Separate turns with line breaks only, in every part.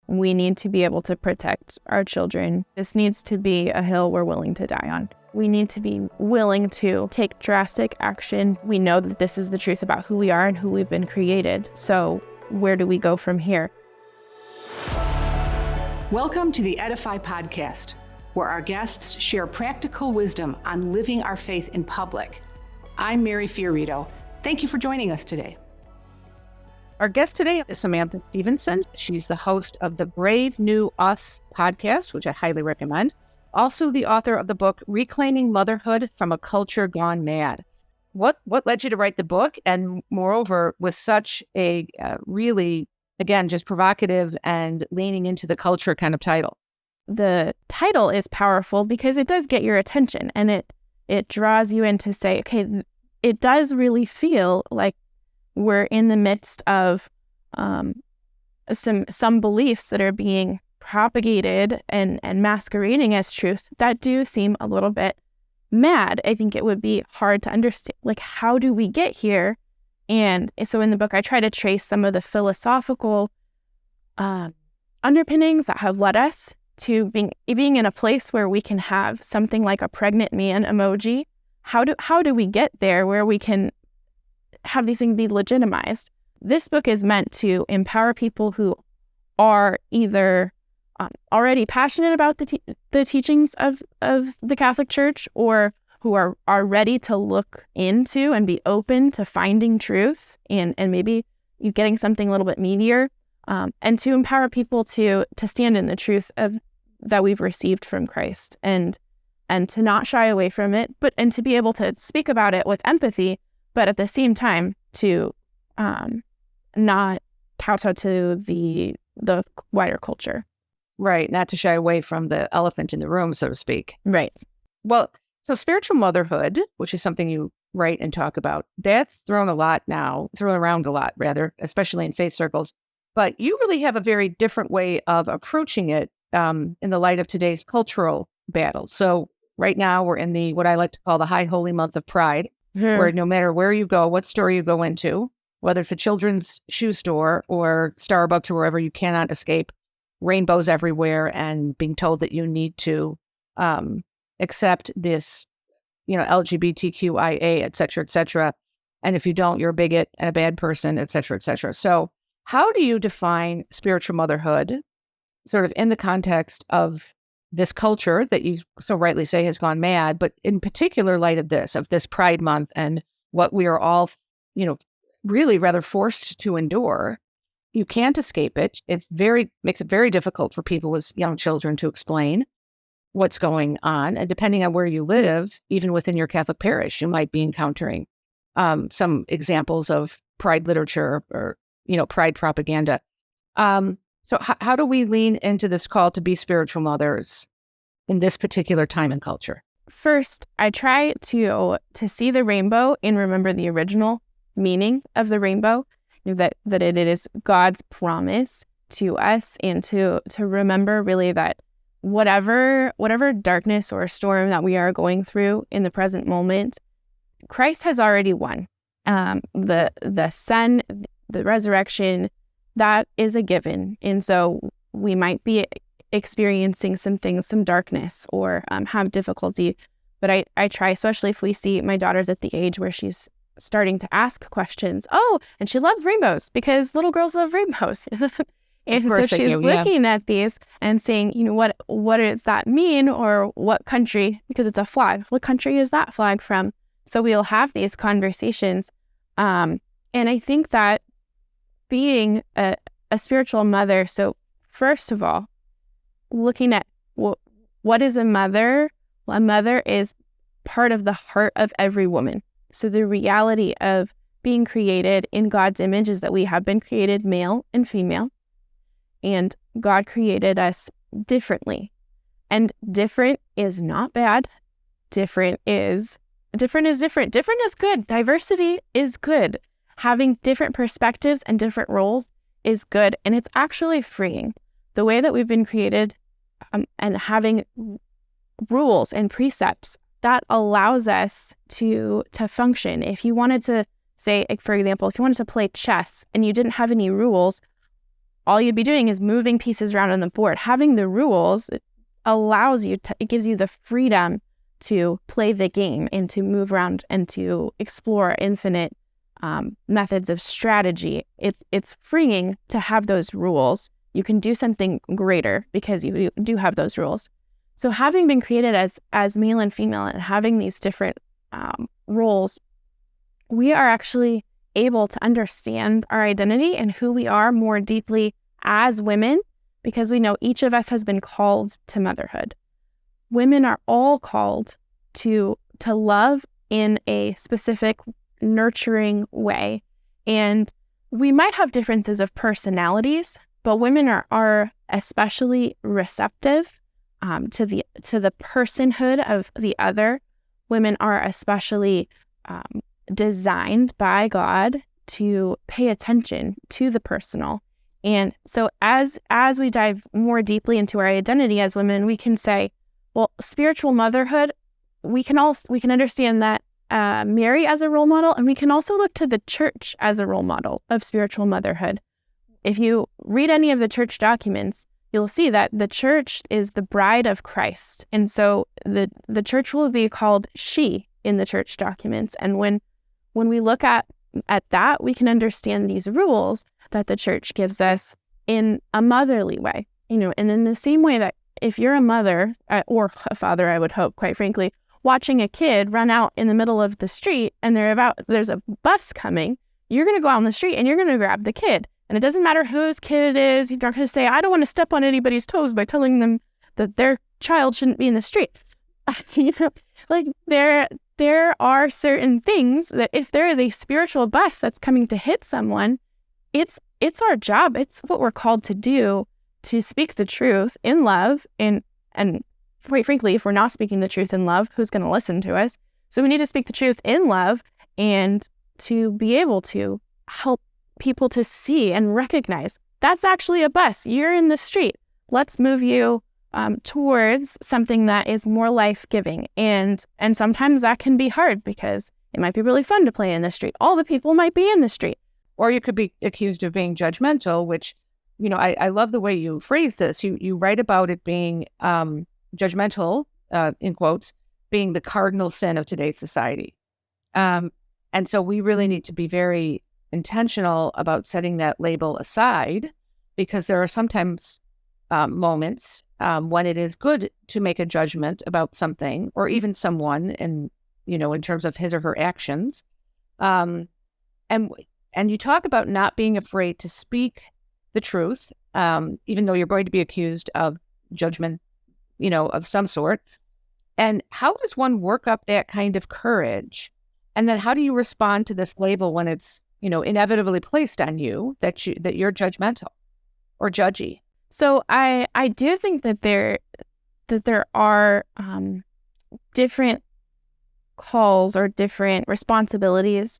We need to be able to protect our children. This needs to be a hill we're willing to die on. We need to be willing to take drastic action. We know that this is the truth about who we are and who we've been created. So where do we go from here?
Welcome to the EDIFY Podcast, where our guests share practical wisdom on living our faith in public. I'm Mary Fiorito. Thank you for joining us today.
Our guest today is Samantha Stevenson. She's the host of the Brave New Us podcast, which I highly recommend. Also the author of the book, Reclaiming Motherhood from a Culture Gone Mad. What led you to write the book? And moreover, with such a really, again, just provocative and leaning into the culture kind of title?
The title is powerful because it does get your attention, and it draws you in to say, okay, it does really feel like we're in the midst of some beliefs that are being propagated and masquerading as truth that do seem a little bit mad. I think it would be hard to understand, like, how do we get here? And so in the book, I try to trace some of the philosophical underpinnings that have led us to being in a place where we can have something like a pregnant man emoji. How do we get there where we can have these things be legitimized? This book is meant to empower people who are either already passionate about the teachings of the Catholic Church, or who are ready to look into and be open to finding truth and maybe you getting something a little bit meatier, and to empower people to stand in the truth that we've received from Christ and to not shy away from it, and to be able to speak about it with empathy, but at the same time to not kowtow to the wider culture.
Right, not to shy away from the elephant in the room, so to speak.
Right.
Well, so spiritual motherhood, which is something you write and talk about, that's thrown around a lot, especially in faith circles. But you really have a very different way of approaching it in the light of today's cultural battle. So right now we're in what I like to call the high holy month of Pride, where no matter where you go, what store you go into, whether it's a children's shoe store or Starbucks or wherever, you cannot escape rainbows everywhere and being told that you need to accept this, LGBTQIA, et cetera, et cetera. And if you don't, you're a bigot and a bad person, et cetera, et cetera. So how do you define spiritual motherhood sort of in the context of this culture that you so rightly say has gone mad, but in particular light of this Pride Month and what we are all, really rather forced to endure? You can't escape it. It makes it very difficult for people with young children to explain what's going on. And depending on where you live, even within your Catholic parish, you might be encountering some examples of Pride literature or, Pride propaganda. So how do we lean into this call to be spiritual mothers in this particular time and culture?
First, I try to see the rainbow and remember the original meaning of the rainbow, that it is God's promise to us, and to remember really that whatever darkness or storm that we are going through in the present moment, Christ has already won. The Son, the resurrection, that is a given. And so we might be experiencing some things, some darkness, or have difficulty. But I try, especially if we see my daughter's at the age where she's starting to ask questions. Oh, and she loves rainbows because little girls love rainbows. And so she's looking at these and saying, what does that mean? Or what country, because it's a flag, what country is that flag from? So we'll have these conversations. And I think that being a spiritual mother, so first of all, looking at what is a mother? Well, a mother is part of the heart of every woman. So the reality of being created in God's image is that we have been created male and female, and God created us differently. And different is not bad. Different is different. Different is good. Diversity is good. Having different perspectives and different roles is good, and it's actually freeing. The way that we've been created and having rules and precepts that allows us to function. If you wanted to say, for example, if you wanted to play chess and you didn't have any rules, all you'd be doing is moving pieces around on the board. Having the rules allows you to, it gives you the freedom to play the game and to move around and to explore infinite methods of strategy. It's freeing to have those rules. You can do something greater because you do have those rules. So having been created as male and female and having these different roles, we are actually able to understand our identity and who we are more deeply as women, because we know each of us has been called to motherhood. Women are all called to love in a specific nurturing way. And we might have differences of personalities, but women are especially receptive to the personhood of the other. Women are especially designed by God to pay attention to the personal. And so as we dive more deeply into our identity as women, we can say, well, spiritual motherhood, we can understand that Mary as a role model, and we can also look to the church as a role model of spiritual motherhood. If you read any of the church documents, you'll see that the church is the bride of Christ. And so the church will be called she in the church documents. And when we look at that, we can understand these rules that the church gives us in a motherly way. And in the same way that if you're a mother or a father, I would hope, quite frankly, watching a kid run out in the middle of the street and there's a bus coming, you're going to go out on the street and you're going to grab the kid. And it doesn't matter whose kid it is. You're not going to say, I don't want to step on anybody's toes by telling them that their child shouldn't be in the street. Like there are certain things that if there is a spiritual bus that's coming to hit someone, it's our job. It's what we're called to do, to speak the truth in love. And quite frankly, if we're not speaking the truth in love, who's going to listen to us? So we need to speak the truth in love and to be able to help people to see and recognize that's actually a bus. You're in the street. Let's move you towards something that is more life-giving. And sometimes that can be hard because it might be really fun to play in the street. All the people might be in the street.
Or you could be accused of being judgmental, which, I love the way you phrase this. You write about it being judgmental, in quotes, being the cardinal sin of today's society. And so we really need to be very intentional about setting that label aside, because there are sometimes moments when it is good to make a judgment about something or even someone in terms of his or her actions. And you talk about not being afraid to speak the truth, even though you're going to be accused of judgment, of some sort. And how does one work up that kind of courage? And then how do you respond to this label when it's, inevitably placed on you that you're judgmental or judgy?
So I do think that there are different calls or different responsibilities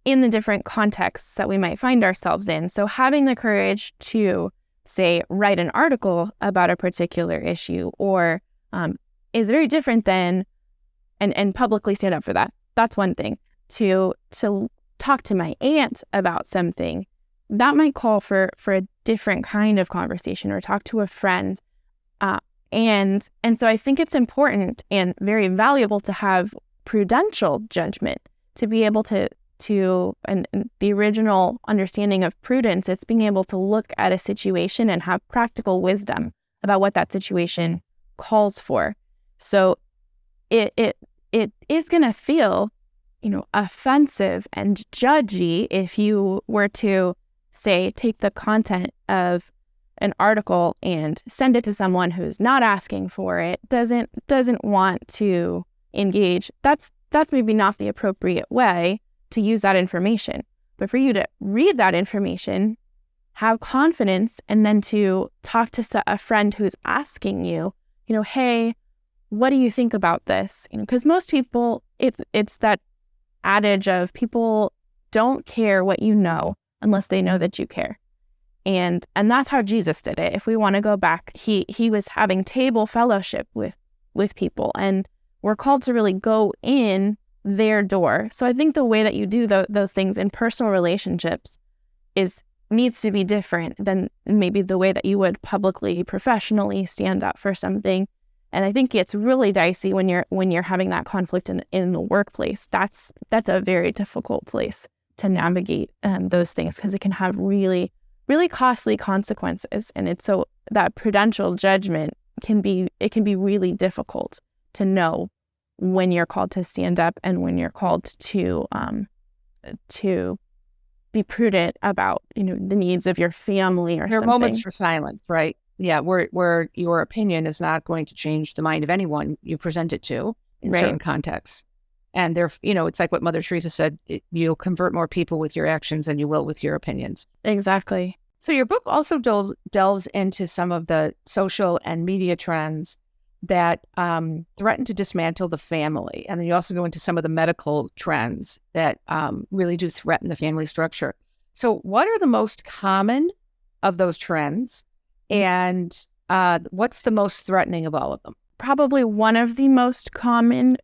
in the different contexts that we might find ourselves in. So having the courage to, say, write an article about a particular issue or is very different than and publicly stand up for that. That's one thing. To talk to my aunt about something, that might call for a different kind of conversation, or talk to a friend. And so I think it's important and very valuable to have prudential judgment, to be able to and the original understanding of prudence, it's being able to look at a situation and have practical wisdom about what that situation calls for. So it is going to feel, offensive and judgy if you were to, say, take the content of an article and send it to someone who's not asking for it, doesn't want to engage. That's maybe not the appropriate way to use that information. But for you to read that information, have confidence, and then to talk to a friend who's asking you, hey, what do you think about this? Because most people, it's that adage of people don't care what you know unless they know that you care. And that's how Jesus did it. If we want to go back, he was having table fellowship with people, and we're called to really go in their door. So I think the way that you do those things in personal relationships is needs to be different than maybe the way that you would publicly, professionally stand up for something. And I think it's really dicey when you're having that conflict in the workplace. That's a very difficult place to navigate those things, because it can have really, really costly consequences. And it's so that prudential judgment can be really difficult to know when you're called to stand up and when you're called to be prudent about, the needs of your family or
there are
something.
moments for silence, right? Yeah, where your opinion is not going to change the mind of anyone you present it to in certain contexts. And it's like what Mother Teresa said, you'll convert more people with your actions than you will with your opinions.
Exactly.
So your book also delves into some of the social and media trends that threaten to dismantle the family. And then you also go into some of the medical trends that really do threaten the family structure. So what are the most common of those trends? And what's the most threatening of all of them?
Probably one of the most common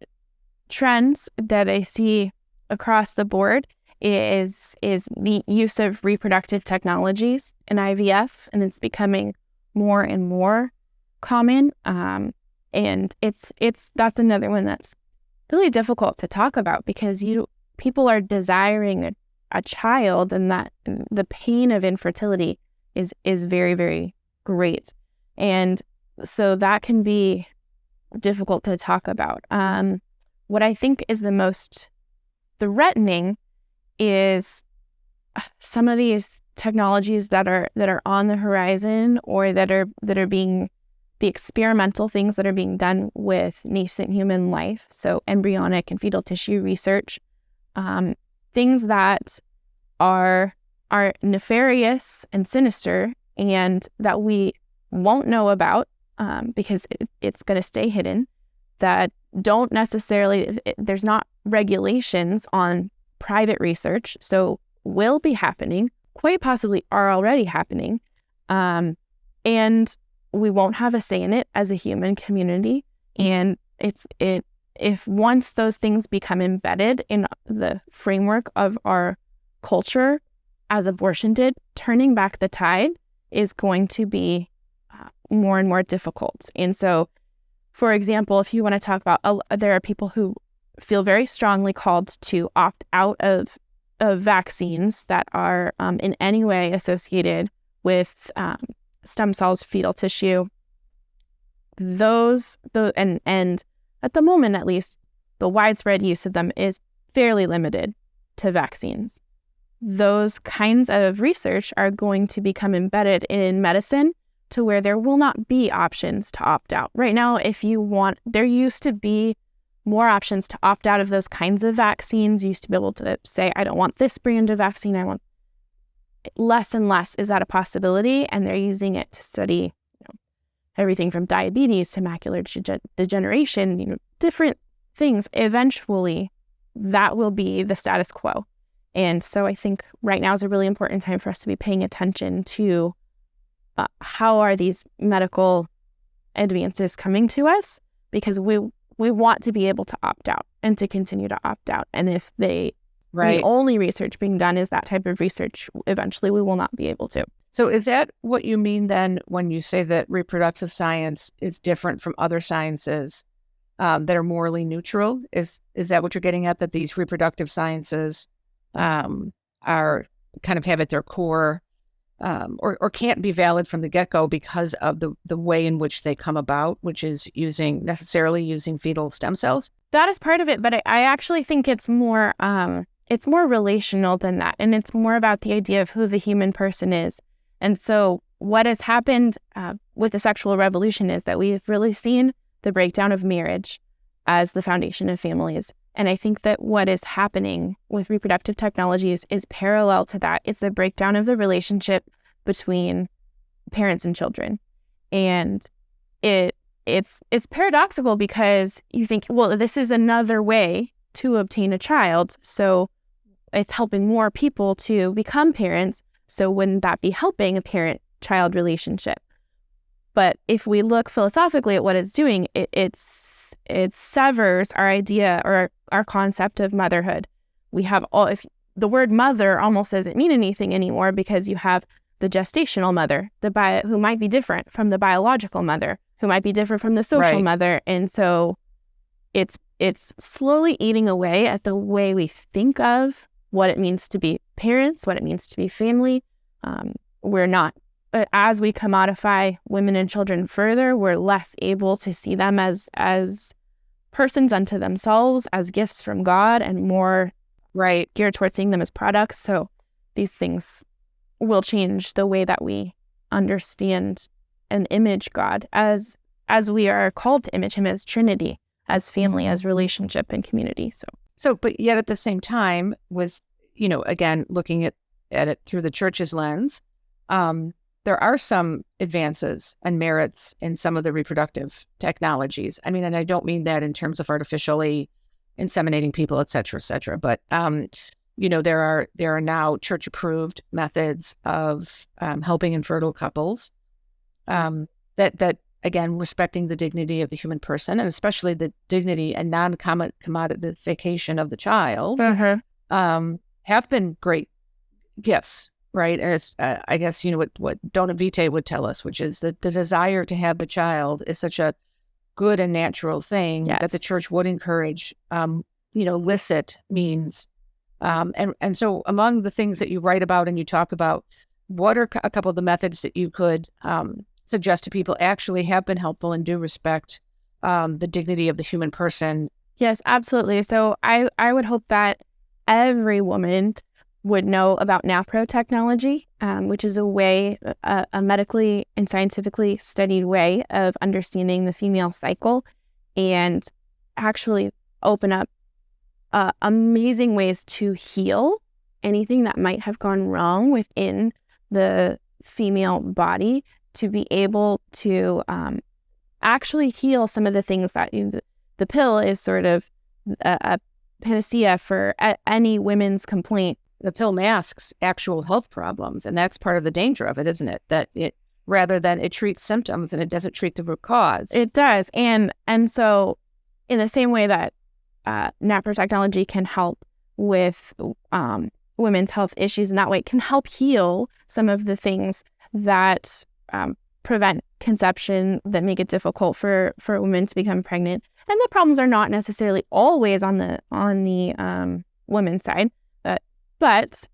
trends that I see across the board is the use of reproductive technologies in IVF, and it's becoming more and more common. And that's another one that's really difficult to talk about, because people are desiring a child, and that the pain of infertility is very, very great. And so that can be difficult to talk about. What I think is the most threatening is some of these technologies that are on the horizon, or that are being the experimental things that are being done with nascent human life. So embryonic and fetal tissue research, things that are nefarious and sinister, and that we won't know about because it's going to stay hidden, that don't necessarily, there's not regulations on private research, so will be happening, quite possibly are already happening, and we won't have a say in it as a human community. And if once those things become embedded in the framework of our culture, as abortion did, turning back the tide is going to be more and more difficult. And so, for example, if you want to talk about, there are people who feel very strongly called to opt out of vaccines that are in any way associated with stem cells, fetal tissue. And at the moment, at least, the widespread use of them is fairly limited to vaccines. Those kinds of research are going to become embedded in medicine to where there will not be options to opt out. Right now, there used to be more options to opt out of those kinds of vaccines. You used to be able to say, I don't want this brand of vaccine. I want less and less is that a possibility. And they're using it to study everything from diabetes to macular degeneration, different things. Eventually, that will be the status quo. And so I think right now is a really important time for us to be paying attention to how are these medical advances coming to us, because we want to be able to opt out and to continue to opt out. And if the only research being done is that type of research, eventually we will not be able to.
So is that what you mean then when you say that reproductive science is different from other sciences that are morally neutral? Is that what you're getting at, that these reproductive sciences are kind of have at their core or can't be valid from the get-go because of the way in which they come about, which is necessarily using fetal stem cells?
That is part of it, but I actually think it's more relational than that, and it's more about the idea of who the human person is. And so what has happened with the sexual revolution is that we've really seen the breakdown of marriage as the foundation of families. And I think that what is happening with reproductive technologies is parallel to that. It's the breakdown of the relationship between parents and children. And it's paradoxical, because you think, well, this is another way to obtain a child, so it's helping more people to become parents. So wouldn't that be helping a parent-child relationship? But if we look philosophically at what it's doing, it severs our idea or our concept of motherhood. We have the word mother almost doesn't mean anything anymore because you have the gestational mother, who might be different from the biological mother, who might be different from the social mother. And so it's slowly eating away at the way we think of what it means to be parents, what it means to be family. But as we commodify women and children further, we're less able to see them as persons unto themselves, as gifts from God, and more geared towards seeing them as products. So these things will change the way that we understand and image God as we are called to image him as Trinity, as family, as relationship and community.
But yet at the same time was, again, looking at it through the church's lens, there are some advances and merits in some of the reproductive technologies. I mean, and I don't mean that in terms of artificially inseminating people, et cetera, but, there are now church-approved methods of helping infertile couples that, again, respecting the dignity of the human person, and especially the dignity and non-commodification of the child, have been great gifts. Right. And it's, I guess, what Dona Vitae would tell us, which is that the desire to have the child is such a good and natural thing that the church would encourage, licit means. And so among the things that you write about and you talk about, what are a couple of the methods that you could suggest to people actually have been helpful and do respect the dignity of the human person?
Yes, absolutely. So I would hope that every woman would know about NAPRO technology, which is a medically and scientifically studied way of understanding the female cycle, and actually open up amazing ways to heal anything that might have gone wrong within the female body, to be able to actually heal some of the things that the pill is sort of a panacea for any women's complaint.
The pill masks actual health problems, and that's part of the danger of it, isn't it? That it, rather than it treats symptoms and it doesn't treat the root cause.
It does. And so in the same way that NAPRO technology can help with women's health issues, in that way it can help heal some of the things that prevent conception, that make it difficult for women to become pregnant. And the problems are not necessarily always on the women's side. But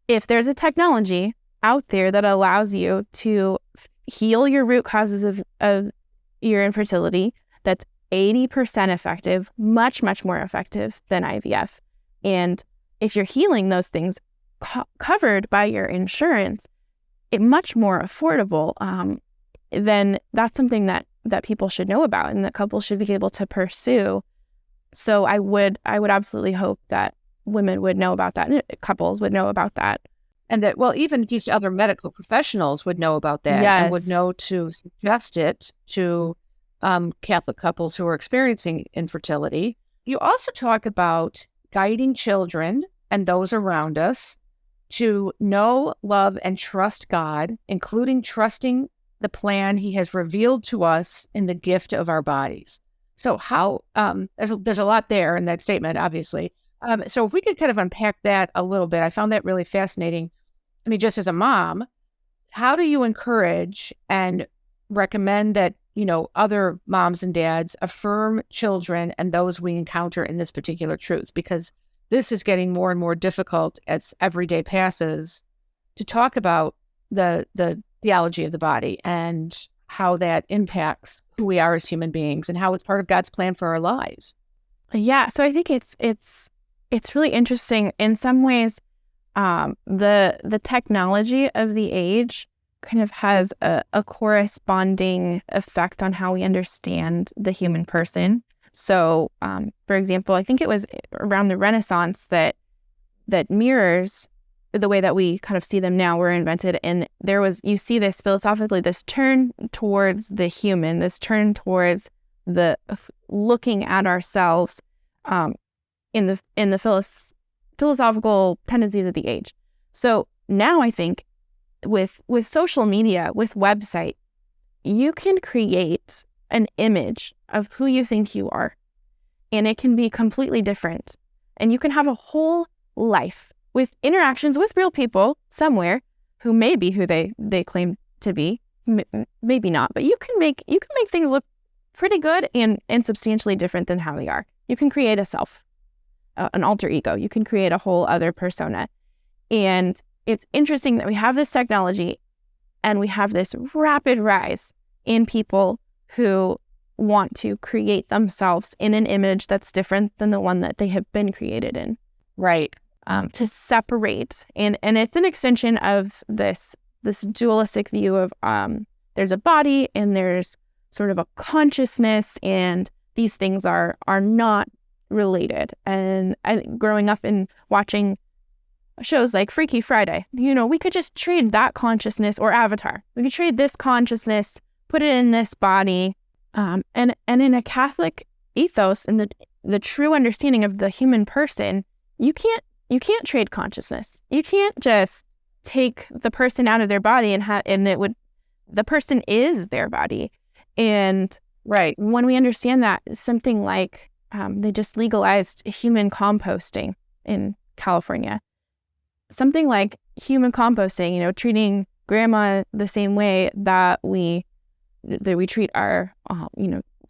if there's a technology out there that allows you to heal your root causes of your infertility, that's 80% effective, much, much more effective than IVF. And if you're healing those things covered by your insurance, it much more affordable, then that's something that people should know about and that couples should be able to pursue. So I would absolutely hope that women would know about that, and couples would know about that.
And that, well, even just other medical professionals would know about that and would know to suggest it to Catholic couples who are experiencing infertility. You also talk about guiding children and those around us to know, love, and trust God, including trusting the plan he has revealed to us in the gift of our bodies. So how, there's a lot there in that statement, obviously. So if we could kind of unpack that a little bit, I found that really fascinating. I mean, just as a mom, how do you encourage and recommend that, other moms and dads affirm children and those we encounter in this particular truth? Because this is getting more and more difficult as every day passes to talk about the theology of the body and how that impacts who we are as human beings and how it's part of God's plan for our lives.
Yeah, so I think it's really interesting. In some ways, the technology of the age kind of has a corresponding effect on how we understand the human person. So, for example, I think it was around the Renaissance that mirrors, the way that we kind of see them now, were invented. And you see this philosophically, this turn towards the human, this turn towards the looking at ourselves in the philosophical tendencies of the age. So now I think with social media, with website, you can create an image of who you think you are, and it can be completely different. And you can have a whole life with interactions with real people somewhere who may be who they claim to be, maybe not, but you can make things look pretty good and substantially different than how they are. You can create a self, an alter ego. You can create a whole other persona. And it's interesting that we have this technology and we have this rapid rise in people who want to create themselves in an image that's different than the one that they have been created in.
Right.
To separate. And it's an extension of this dualistic view of there's a body and there's sort of a consciousness, and these things are not related. And growing up and watching shows like Freaky Friday, we could just trade that consciousness, or Avatar. We could trade this consciousness, put it in this body. And in a Catholic ethos and the true understanding of the human person, you can't trade consciousness. You can't just take the person out of their body the person is their body. And
right,
when we understand that, something like they just legalized human composting in California. Something like human composting, treating grandma the same way that we treat our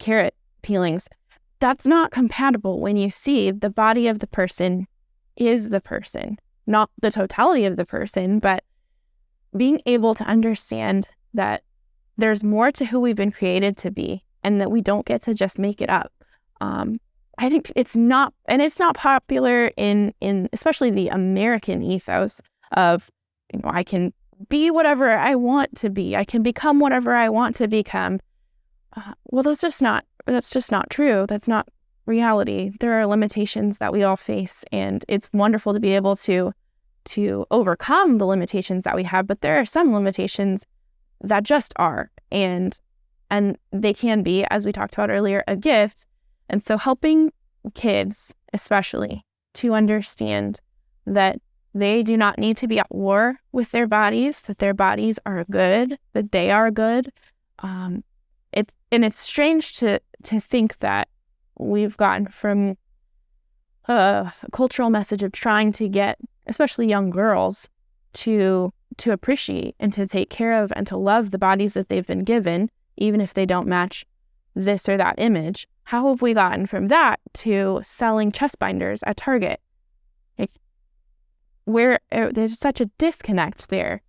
carrot peelings. That's not compatible when you see the body of the person is the person, not the totality of the person, but being able to understand that there's more to who we've been created to be, and that we don't get to just make it up. I think it's not popular in especially the American ethos of, I can be whatever I want to be. I can become whatever I want to become. Well, that's just not true. That's not reality. There are limitations that we all face, and it's wonderful to be able to overcome the limitations that we have. But there are some limitations that just are, and they can be, as we talked about earlier, a gift. And so helping kids, especially, to understand that they do not need to be at war with their bodies, that their bodies are good, that they are good. It's strange to think that we've gotten from a cultural message of trying to get, especially young girls, to appreciate and to take care of and to love the bodies that they've been given, even if they don't match this or that image. How have we gotten from that to selling chest binders at Target? Where there's such a disconnect there.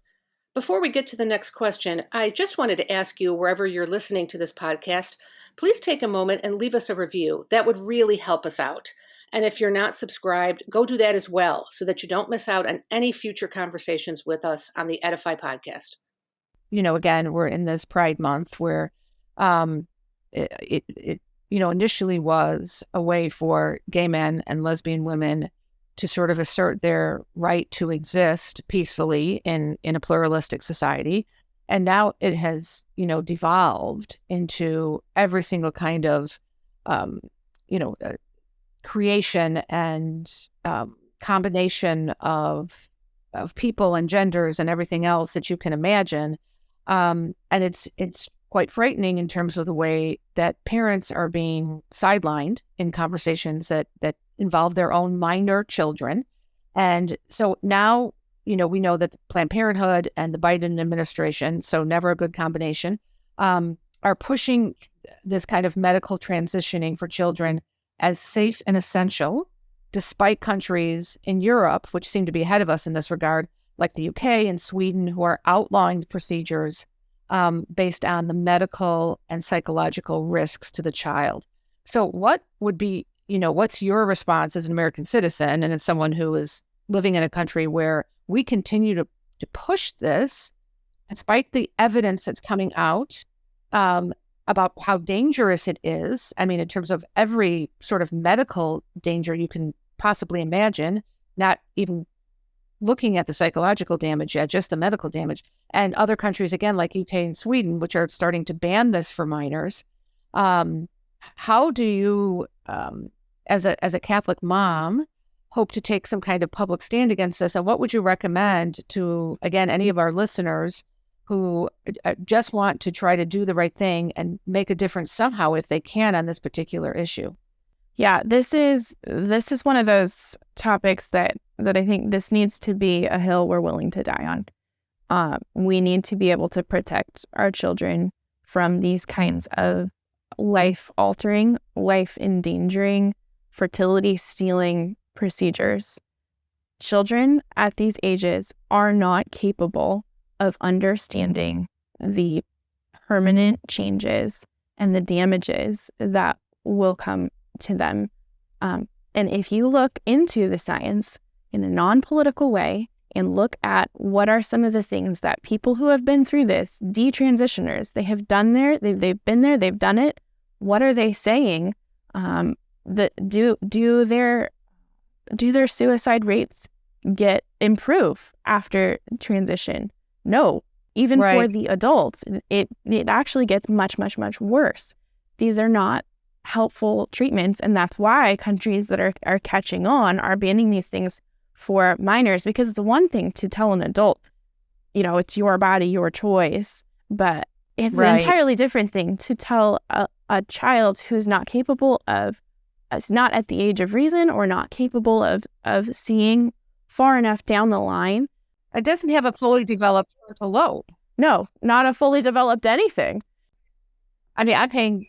Before we get to the next question, I just wanted to ask you, wherever you're listening to this podcast, please take a moment and leave us a review. That would really help us out. And if you're not subscribed, go do that as well, so that you don't miss out on any future conversations with us on the EDIFY Podcast.
Again, we're in this Pride Month where it initially was a way for gay men and lesbian women to sort of assert their right to exist peacefully in a pluralistic society. And now it has, devolved into every single kind of, creation and combination of people and genders and everything else that you can imagine. And it's quite frightening in terms of the way that parents are being sidelined in conversations that involve their own minor children. And so now, we know that Planned Parenthood and the Biden administration, so never a good combination, are pushing this kind of medical transitioning for children as safe and essential, despite countries in Europe, which seem to be ahead of us in this regard, like the UK and Sweden, who are outlawing the procedures based on the medical and psychological risks to the child. So what would be, what's your response as an American citizen and as someone who is living in a country where we continue to push this, despite the evidence that's coming out about how dangerous it is? I mean, in terms of every sort of medical danger you can possibly imagine, not even looking at the psychological damage yet, just the medical damage. And other countries, again, like UK and Sweden, which are starting to ban this for minors. How do you, as a Catholic mom, hope to take some kind of public stand against this? And what would you recommend to, again, any of our listeners who just want to try to do the right thing and make a difference somehow if they can on this particular issue?
Yeah, this is one of those topics that I think this needs to be a hill we're willing to die on. We need to be able to protect our children from these kinds of life-altering, life-endangering, fertility-stealing procedures. Children at these ages are not capable of understanding the permanent changes and the damages that will come to them. And if you look into the science in a non-political way and look at what are some of the things that people who have been through this, detransitioners, they have done they've been there, they've done it. What are they saying? Do their suicide rates improve after transition? No. Even for the adults, it actually gets much, much, much worse. These are not helpful treatments, and that's why countries that are catching on are banning these things for minors, because it's one thing to tell an adult, it's your body, your choice, but it's an entirely different thing to tell a child who's not capable of, is not at the age of reason or not capable of seeing far enough down the line.
It doesn't have a fully developed frontal lobe.
No, not a fully developed anything.
I mean, I'm paying,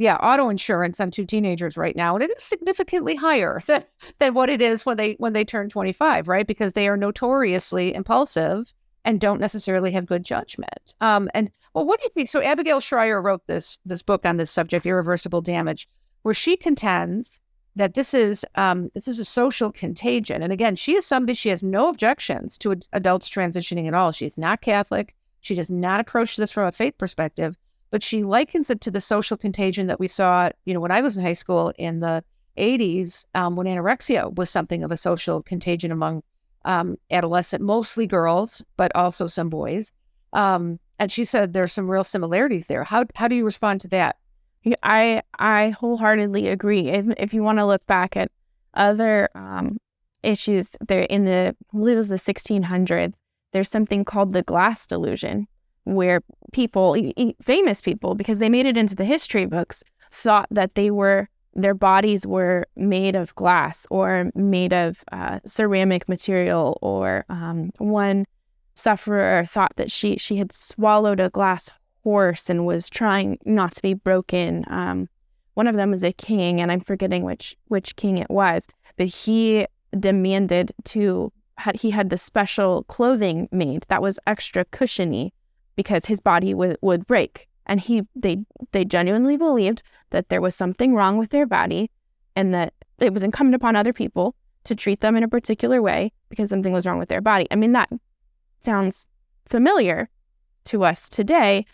auto insurance on 2 teenagers right now, and it is significantly higher than what it is when they turn 25, right? Because they are notoriously impulsive and don't necessarily have good judgment. What do you think? So Abigail Shrier wrote this book on this subject, Irreversible Damage, where she contends that this is a social contagion. And again, she has no objections to adults transitioning at all. She's not Catholic. She does not approach this from a faith perspective, but she likens it to the social contagion that we saw, when I was in high school in the 80s, when anorexia was something of a social contagion among adolescent, mostly girls, but also some boys. And she said there's some real similarities there. How do you respond to that?
I wholeheartedly agree. If you want to look back at other issues there in I believe it was the 1600s, there's something called the glass delusion, where people, famous people, because they made it into the history books, thought that their bodies were made of glass or made of ceramic material, or one sufferer thought that she had swallowed a glass horse and was trying not to be broken. One of them was a king, and I'm forgetting which king it was, but he demanded he had the special clothing made that was extra cushiony because his body would break. And they genuinely believed that there was something wrong with their body, and that it was incumbent upon other people to treat them in a particular way because something was wrong with their body. I mean, that sounds familiar to us today.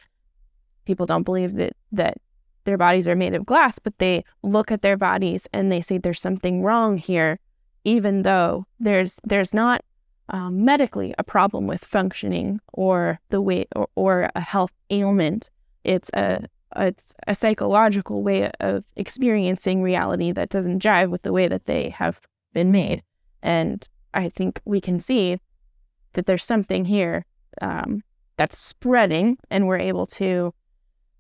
People don't believe that their bodies are made of glass, but they look at their bodies and they say there's something wrong here, even though there's not medically a problem with functioning or the way or a health ailment. It's a psychological way of experiencing reality that doesn't jive with the way that they have been made. And I think we can see that there's something here that's spreading, and we're able to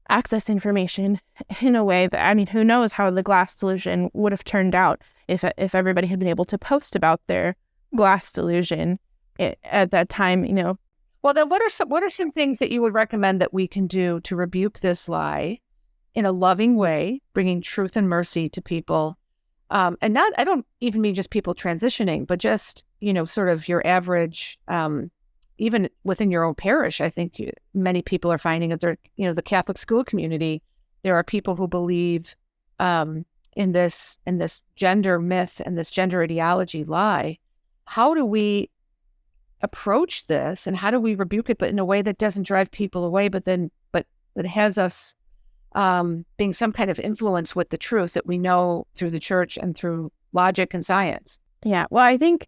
access information in a way that, I mean, who knows how the glass delusion would have turned out if everybody had been able to post about their glass delusion at that time,
Well, then what are some things that you would recommend that we can do to rebuke this lie in a loving way, bringing truth and mercy to people? And I don't even mean just people transitioning, but just, sort of your average, even within your own parish. I think many people are finding that the Catholic school community, there are people who believe in this gender myth and this gender ideology lie. How do we approach this, and how do we rebuke it, but in a way that doesn't drive people away, but that has us being some kind of influence with the truth that we know through the church and through logic and science? Yeah.
Well, I think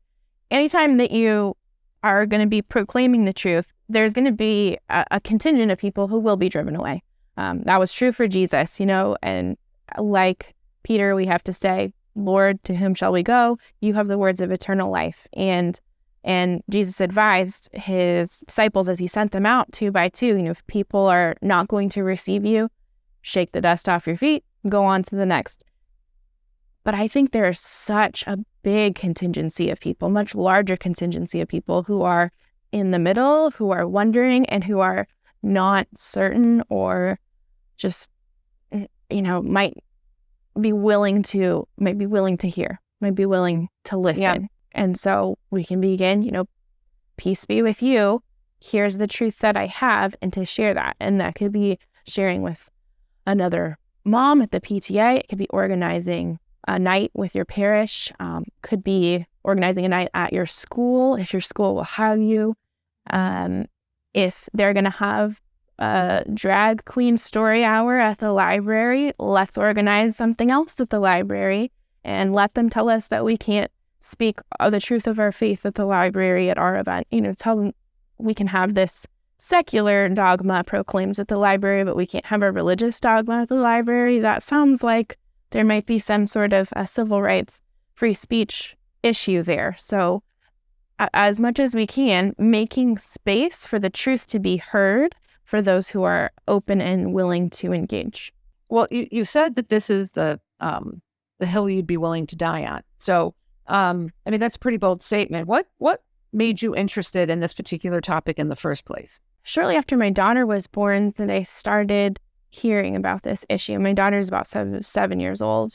anytime that you are going to be proclaiming the truth, there's going to be a contingent of people who will be driven away. That was true for Jesus, and like Peter, we have to say, Lord, to whom shall we go? You have the words of eternal life. And Jesus advised his disciples as he sent them out 2 by 2, if people are not going to receive you, shake the dust off your feet, go on to the next. But I think there's such a big contingency of people, much larger contingency of people who are in the middle, who are wondering, and who are not certain, or just, might be willing to hear, might be willing to listen.
Yeah.
And so we can begin, peace be with you. Here's the truth that I have, and to share that. And that could be sharing with another mom at the PTA. It could be organizing a night with your parish. Could be organizing a night at your school, if your school will have you. If they're going to have a drag queen story hour at the library, let's organize something else at the library and let them tell us that we can't speak the truth of our faith at the library at our event. Tell them we can have this secular dogma proclaimed at the library, but we can't have a religious dogma at the library. That sounds like there might be some sort of a civil rights, free speech issue there. So as much as we can, making space for the truth to be heard for those who are open and willing to engage.
Well, you said that this is the hill you'd be willing to die on. So, that's a pretty bold statement. What made you interested in this particular topic in the first place?
Shortly after my daughter was born, that I started hearing about this issue. My daughter's about 7 years old.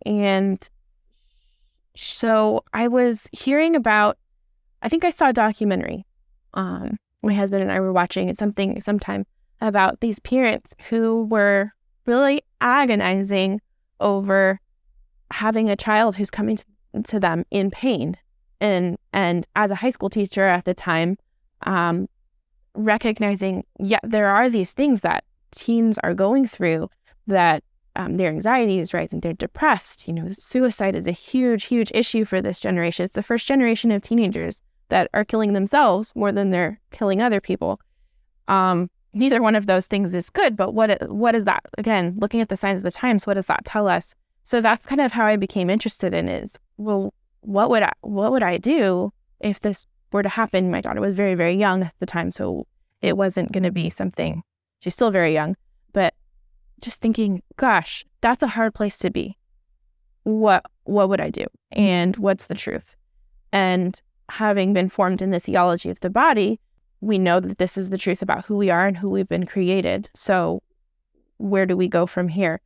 And so I was hearing about, I think I saw a documentary. My husband and I were watching it sometime about these parents who were really agonizing over having a child who's coming to them in pain. And as a high school teacher at the time, recognizing, there are these things that teens are going through, that their anxiety is rising, they're depressed. Suicide is a huge, huge issue for this generation. It's the first generation of teenagers that are killing themselves more than they're killing other people. Neither one of those things is good, but what is that? Again, looking at the signs of the times, what does that tell us? So that's kind of how I became interested in is, well, what would I do if this were to happen? My daughter was very, very young at the time, so it wasn't going to be something. She's still very young, but just thinking, gosh, that's a hard place to be. What would I do? And what's the truth? And having been formed in the theology of the body, we know that this is the truth about who we are and who we've been created. So where do we go from here?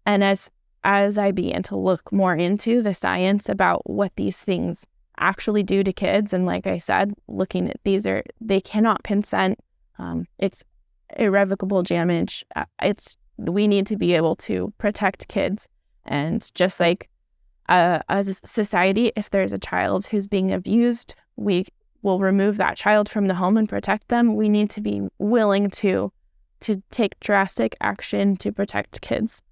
And as I began to look more into the science about what these things actually do to kids, and like I said, looking at they cannot consent. It's irrevocable damage. We need to be able to protect kids. And just like as a society, if there's a child who's being abused, we will remove that child from the home and protect them. We need to be willing to take drastic action to protect kids.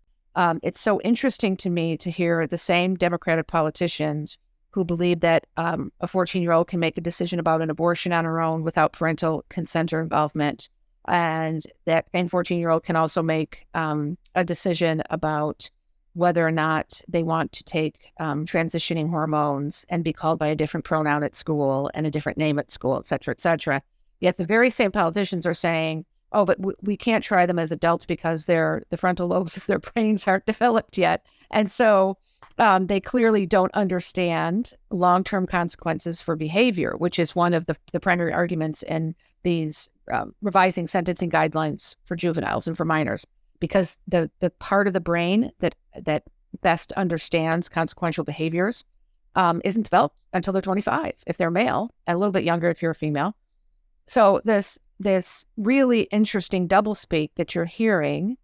It's so interesting to me to hear the same Democratic politicians who believe that a 14-year-old can make a decision about an abortion on her own without parental consent or involvement, and that a 14-year-old can also make a decision about whether or not they want to take transitioning hormones and be called by a different pronoun at school and a different name at school, et cetera, et cetera. Yet the very same politicians are saying, oh, but we can't try them as adults because the frontal lobes of their brains aren't developed yet. And so they clearly don't understand long-term consequences for behavior, which is one of the primary arguments in these revising sentencing guidelines for juveniles and for minors, because the part of the brain that best understands consequential behaviors isn't developed until they're 25 if they're male, and a little bit younger if you're a female. So this really interesting doublespeak that you're hearing,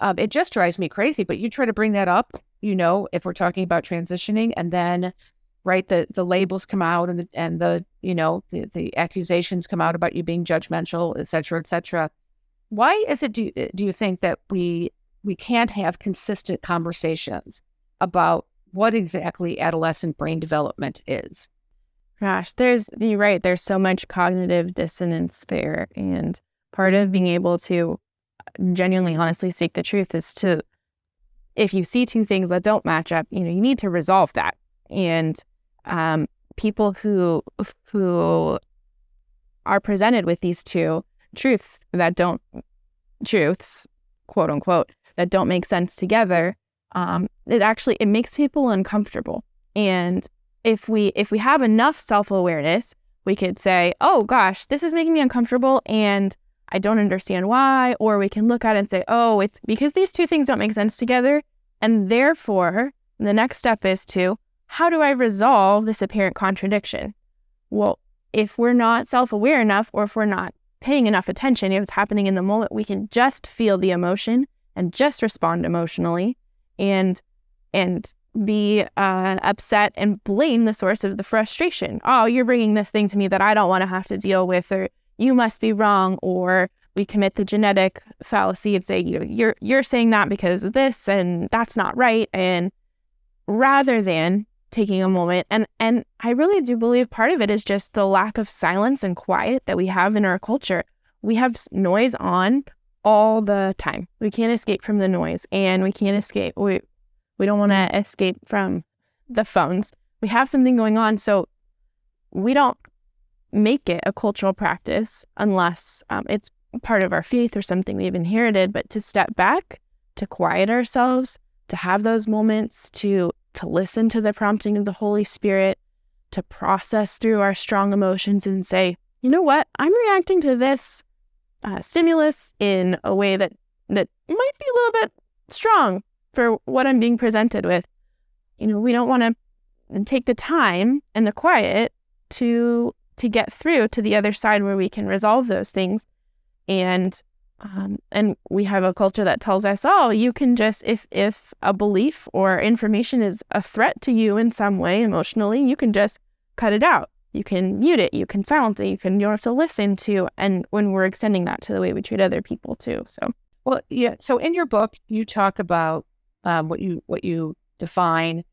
it just drives me crazy. But you try to bring that up, if we're talking about transitioning, and then, right, the labels come out and the accusations come out about you being judgmental, et cetera, et cetera. Why is it, do you think, that we can't have consistent conversations about what exactly adolescent brain development is?
Gosh, you're right. There's so much cognitive dissonance there. And part of being able to genuinely, honestly seek the truth is to, if you see two things that don't match up, you need to resolve that. And people who are presented with these two truths, quote unquote, that don't make sense together, it makes people uncomfortable. And if we have enough self-awareness, we could say, oh gosh, this is making me uncomfortable and I don't understand why. Or we can look at it and say, oh, it's because these two things don't make sense together. And therefore, the next step is to, how do I resolve this apparent contradiction? Well, if we're not self-aware enough, or if we're not paying enough attention, if it's happening in the moment, we can just feel the emotion and just respond emotionally and be upset and blame the source of the frustration. Oh, you're bringing this thing to me that I don't want to have to deal with, or you must be wrong, or we commit the genetic fallacy and say, you're saying that because of this, and that's not right. And rather than taking a moment, and I really do believe part of it is just the lack of silence and quiet that we have in our culture. We have noise on all the time. We can't escape from the noise, and we can't escape. We don't want to escape from the phones. We have something going on, so we don't make it a cultural practice unless it's part of our faith or something we've inherited. But to step back, to quiet ourselves, to have those moments, to listen to the prompting of the Holy Spirit, to process through our strong emotions and say, you know what, I'm reacting to this stimulus in a way that might be a little bit strong for what I'm being presented with. We don't want to take the time and the quiet to get through to the other side where we can resolve those things. And we have a culture that tells us, oh, you can just, if a belief or information is a threat to you in some way emotionally, you can just cut it out. You can mute it. You can silence it. You don't have to listen to. And when we're extending that to the way we treat other people too. So,
well, yeah. So in your book, you talk about what you define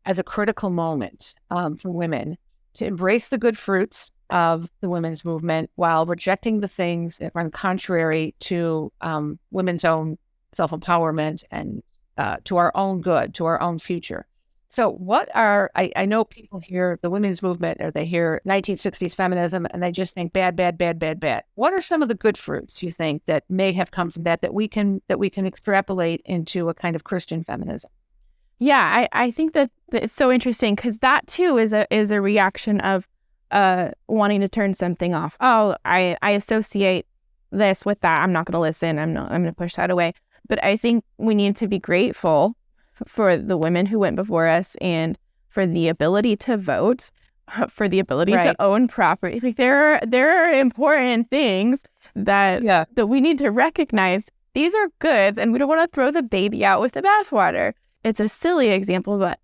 as a critical moment for women to embrace the good fruits of the women's movement while rejecting the things that run contrary to women's own self-empowerment and to our own good, to our own future. So what are, I know people hear the women's movement or they hear 1960s feminism and they just think bad, bad, bad, bad, bad. What are some of the good fruits you think that may have come from that we can extrapolate into a kind of Christian feminism?
Yeah, I think that it's so interesting because that too is a reaction of wanting to turn something off. Oh, I associate this with that. I'm not going to listen. I'm going to push that away. But I think we need to be grateful for the women who went before us and for the ability to vote, for the ability to own property. Like there are important things that we need to recognize. These are goods, and we don't want to throw the baby out with the bathwater. It's a silly example, but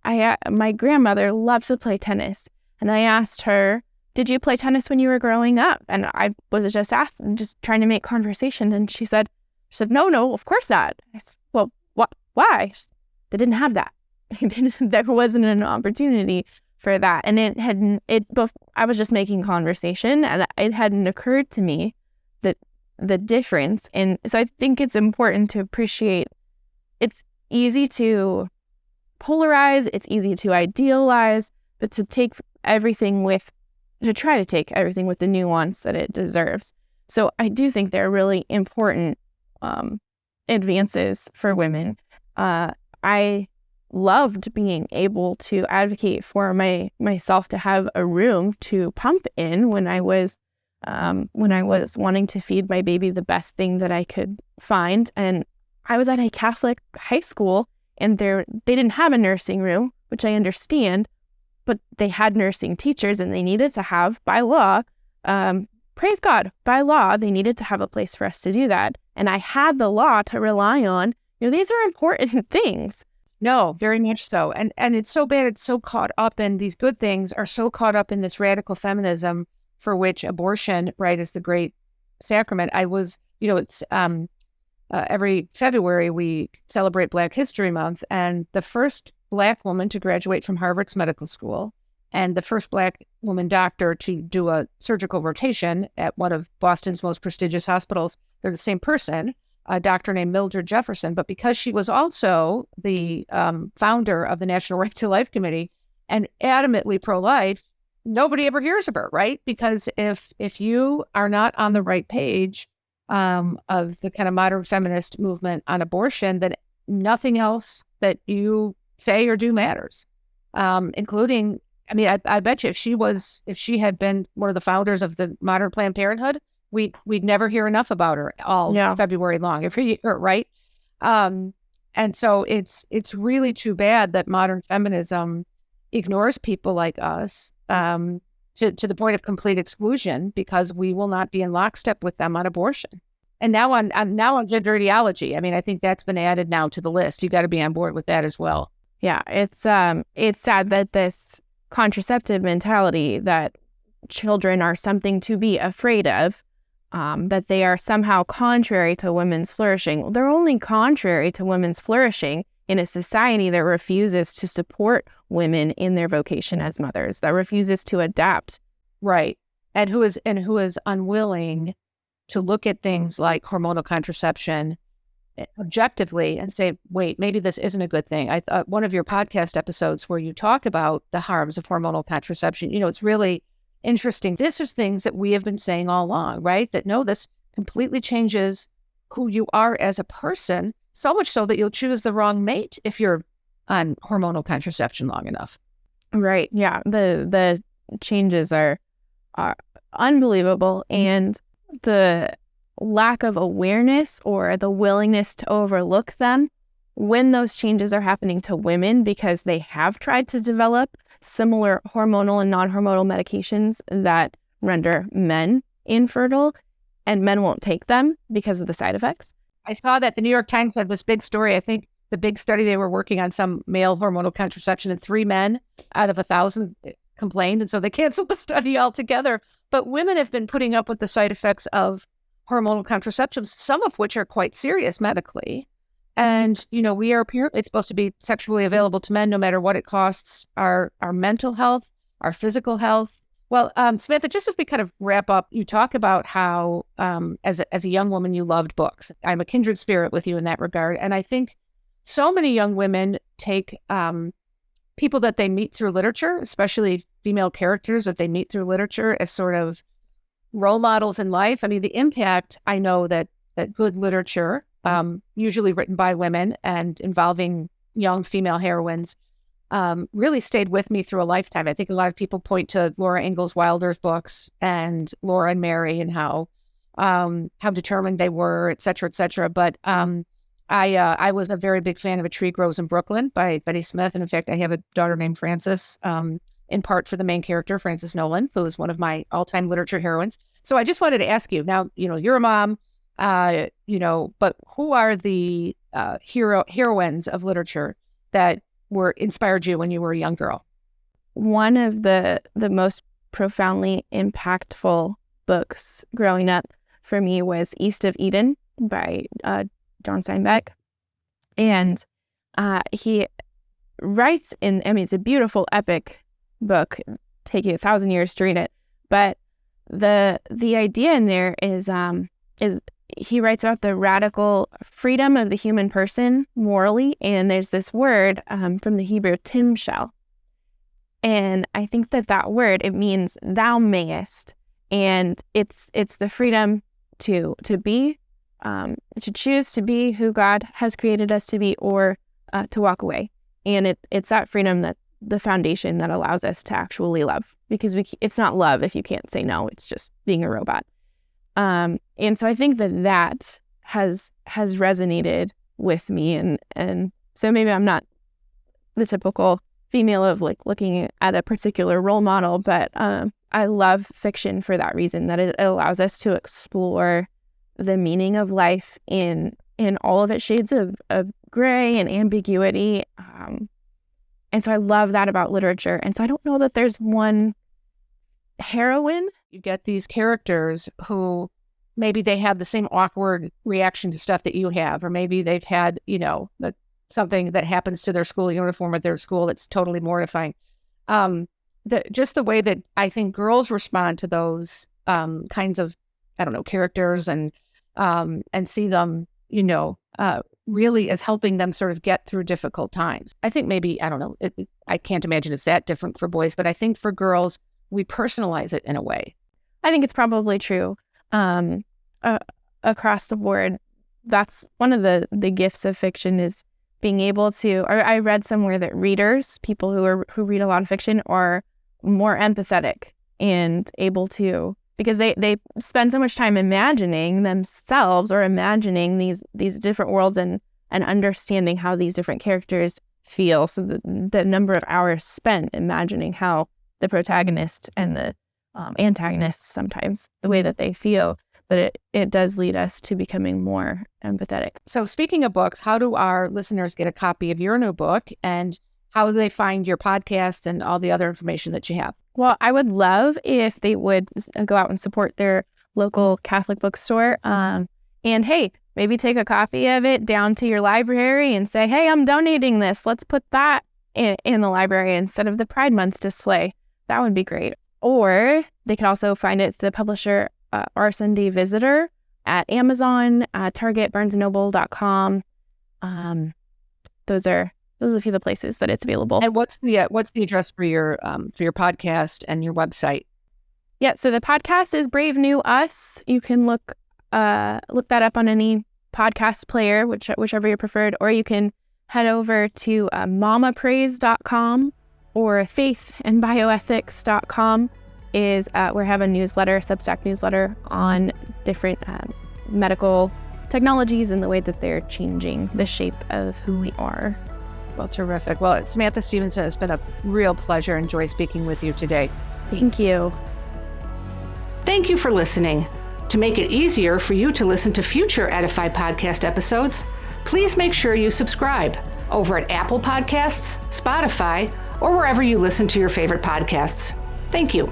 my grandmother loves to play tennis, and I asked her, "Did you play tennis when you were growing up?" And I was just trying to make conversation, and she said, "No, of course not." I said, "Well, why?" She said, they didn't have that. There wasn't an opportunity for that, and I was just making conversation, and it hadn't occurred to me that the difference. And so I think it's important to appreciate. It's easy to polarize, it's easy to idealize, but to try to take everything with the nuance that it deserves. So I do think they're really important advances for women. I loved being able to advocate for myself to have a room to pump in when I was wanting to feed my baby the best thing that I could find. And I was at a Catholic high school, and they didn't have a nursing room, which I understand, but they had nursing teachers, and they needed to have, by law, praise God, by law, they needed to have a place for us to do that. And I had the law to rely on. These are important things.
No, very much so. And it's so bad. It's so caught up in these good things are so caught up in this radical feminism for which abortion, right, is the great sacrament. It's every February we celebrate Black History Month, and the first Black woman to graduate from Harvard's medical school and the first Black woman doctor to do a surgical rotation at one of Boston's most prestigious hospitals, they're the same person, a doctor named Mildred Jefferson. But because she was also the founder of the National Right to Life Committee and adamantly pro-life, nobody ever hears of her, right? Because if you are not on the right page of the kind of modern feminist movement on abortion, then nothing else that you say or do matters, including, I mean, I bet you if she had been one of the founders of the modern Planned Parenthood, we'd never hear enough about her all February long, right? And so it's really too bad that modern feminism ignores people like us to the point of complete exclusion, because we will not be in lockstep with them on abortion. And now on gender ideology. I mean, I think that's been added now to the list. You got to be on board with that as well.
Yeah, it's sad that this contraceptive mentality that children are something to be afraid of, that they are somehow contrary to women's flourishing. They're only contrary to women's flourishing in a society that refuses to support women in their vocation as mothers, that refuses to adapt.
Right. And who is unwilling to look at things like hormonal contraception objectively and say, wait, maybe this isn't a good thing. I thought one of your podcast episodes where you talk about the harms of hormonal contraception, it's really interesting. This is things that we have been saying all along, right? That no, this completely changes who you are as a person, so much so that you'll choose the wrong mate if you're on hormonal contraception long enough.
Right. Yeah. The changes are unbelievable. And the lack of awareness or the willingness to overlook them when those changes are happening to women, because they have tried to develop similar hormonal and non-hormonal medications that render men infertile, and men won't take them because of the side effects.
I saw that the New York Times had this big story. I think the big study, they were working on some male hormonal contraception, and 3 men out of 1,000 complained. And so they canceled the study altogether. But women have been putting up with the side effects of hormonal contraceptions, some of which are quite serious medically. And, we are apparently supposed to be sexually available to men no matter what it costs our mental health, our physical health. Well, Samantha, just as we kind of wrap up, you talk about how, as a young woman, you loved books. I'm a kindred spirit with you in that regard. And I think so many young women take people that they meet through literature, especially female characters that they meet through literature, as sort of role models in life. I mean, the impact, I know that good literature, usually written by women and involving young female heroines, really stayed with me through a lifetime. I think a lot of people point to Laura Ingalls Wilder's books and Laura and Mary and how determined they were, et cetera, et cetera. But I was a very big fan of A Tree Grows in Brooklyn by Betty Smith. And in fact, I have a daughter named Frances, in part for the main character, Frances Nolan, who is one of my all-time literature heroines. So I just wanted to ask you, now, you're a mom, but who are the heroines of literature that inspired you when you were a young girl?
One of the most profoundly impactful books growing up for me was East of Eden by John Steinbeck. And he writes it's a beautiful, epic book, take you 1,000 years to read it. But the idea in there is he writes about the radical freedom of the human person morally, and there's this word from the Hebrew, timshel. And I think that word, it means thou mayest, and it's the freedom to be, to choose to be who God has created us to be, or to walk away. And it's that freedom that's the foundation that allows us to actually love, because it's not love if you can't say no. It's just being a robot. And so I think that has resonated with me, and so maybe I'm not the typical female of like looking at a particular role model, but I love fiction for that reason, that it allows us to explore the meaning of life in all of its shades of gray and ambiguity. And so I love that about literature. And so I don't know that there's one heroine.
You get these characters who maybe they have the same awkward reaction to stuff that you have, or maybe they've had, something that happens to their school uniform at their school that's totally mortifying. Just the way that I think girls respond to those kinds of, characters and see them, really as helping them sort of get through difficult times. I think maybe, I can't imagine it's that different for boys, but I think for girls, we personalize it in a way.
I think it's probably true across the board. That's one of the gifts of fiction, is being able to, or I read somewhere that readers, people who read a lot of fiction, are more empathetic and able to, because they spend so much time imagining themselves or imagining these different worlds and understanding how these different characters feel. So the number of hours spent imagining how the protagonist and the antagonists, sometimes the way that they feel, that it does lead us to becoming more empathetic.
So speaking of books, how do our listeners get a copy of your new book, and how do they find your podcast and all the other information that you have?
Well, I would love if they would go out and support their local Catholic bookstore. And hey, maybe take a copy of it down to your library and say, hey, I'm donating this. Let's put that in the library instead of the Pride Month display. That would be great. Or they could also find it at the publisher R. Visitor at Amazon, Target, BarnesandNoble.com. Those are a few of the places that it's available.
And what's the address for your podcast and your website?
Yeah, so the podcast is Brave New Us. You can look that up on any podcast player, whichever you preferred, or you can head over to mamapraise.com or faithandbioethics.com. We have a newsletter, Substack newsletter, on different medical technologies and the way that they're changing the shape of who we are.
Well, terrific. Well, Samantha Stevenson, it's been a real pleasure and joy speaking with you today.
Thank you.
Thank you for listening. To make it easier for you to listen to future EDIFY Podcast episodes, please make sure you subscribe over at Apple Podcasts, Spotify, or wherever you listen to your favorite podcasts. Thank you.